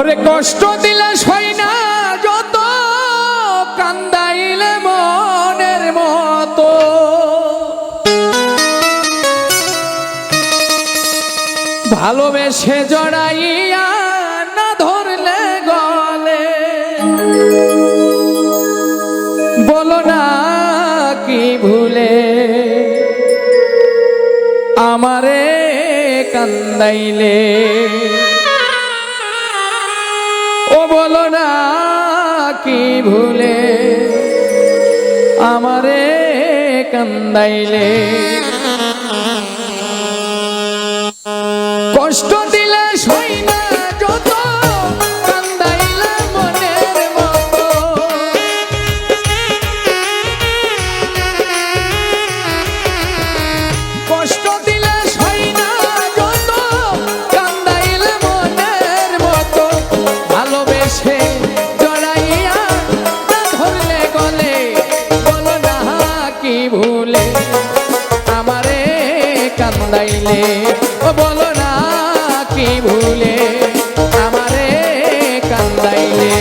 ওরে কষ্ট দিলে সই না যত, কান্দাইলে মনের মতো। ভালোবেসে জড়াইয়া না ধরলে গলে, বলো না কি ভুলে আমারে কান্দাইলে। ও বলো না কি ভুলে আমারে কান্দাইলে। কষ্ট দিলে সই না যত, কান্দাইলে মনের মতো। কষ্ট দিলে সই না যত, কান্দাইলে মনের মতো। ভালোবেসে জড়াইয়া না ধরলে গলে, বলো না কি ভুলে আমারে কান্দাইলে। ও বলো না কি ভুলে আমারে কান্দাইলে।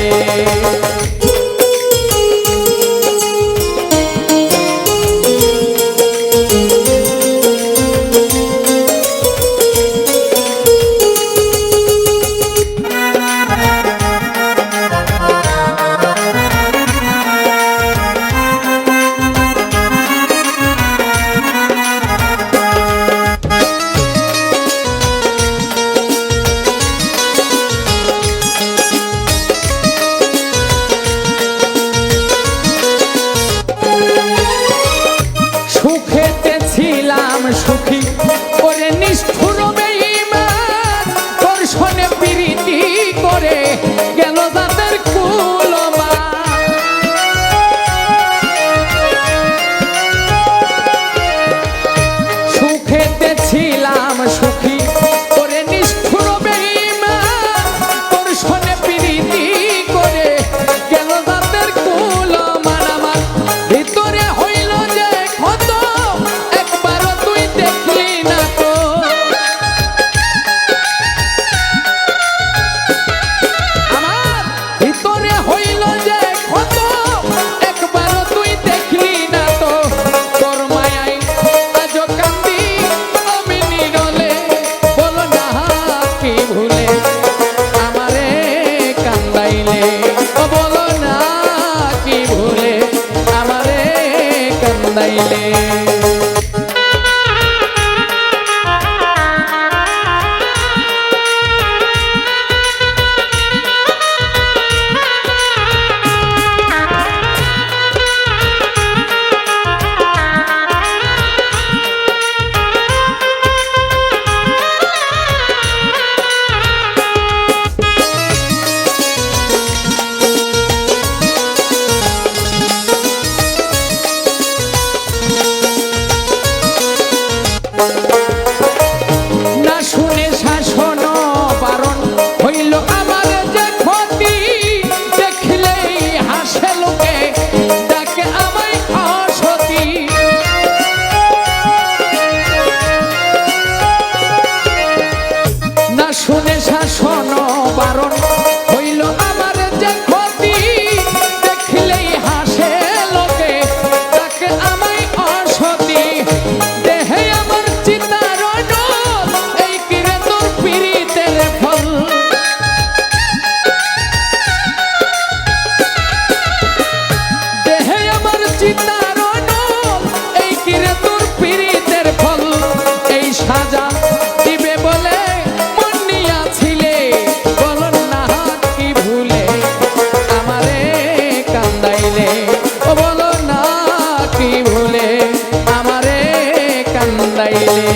সুখী করে নিষ্ঠুর বেঈমান, দর্শনে প্রীতি করে গেল তাদের কুলমান। সুখেতে ছিলাম সুখী করে নিষ্ঠুর বেঈমান, দর্শনে প্রীতি করে গেল তাদের কুলমান। আমার ভিতরে হইল যে ক্ষত, দেখলি না তো আমার ভিতরে হইল যে ক্ষত, একবার তুই দেখলি না তো। তোর মায়াই আজ কান্দি আমি নীরলে, বলো না কি ভুলে আমারে কান্দাইলে। ও বলো না কি ভুলে আমারে কান্দাইলে। না শুনে শাসন বারণ হইল আমার যে ক্ষতি, দেখলেই হাসে লোকে ডাকে আমায় অসতী। না শুনে শাসন বারণ হইল আমার যে ক্ষতি, দেখলেই হাসে লোকে ডাকে আমায় অসতী। দেহে আমার চিতার এই কিরে তোর পীড়িতের ফল। দেহে আমার চিতার এই কিরে তোর পীড়িতের ফল। এই সাজা দিবে বলে মন নিয়াছিলে, বলো না কি ভুলে আমারে কান্দাইলে। ও বলো না কি ভুলে আমারে কান্দাইলে।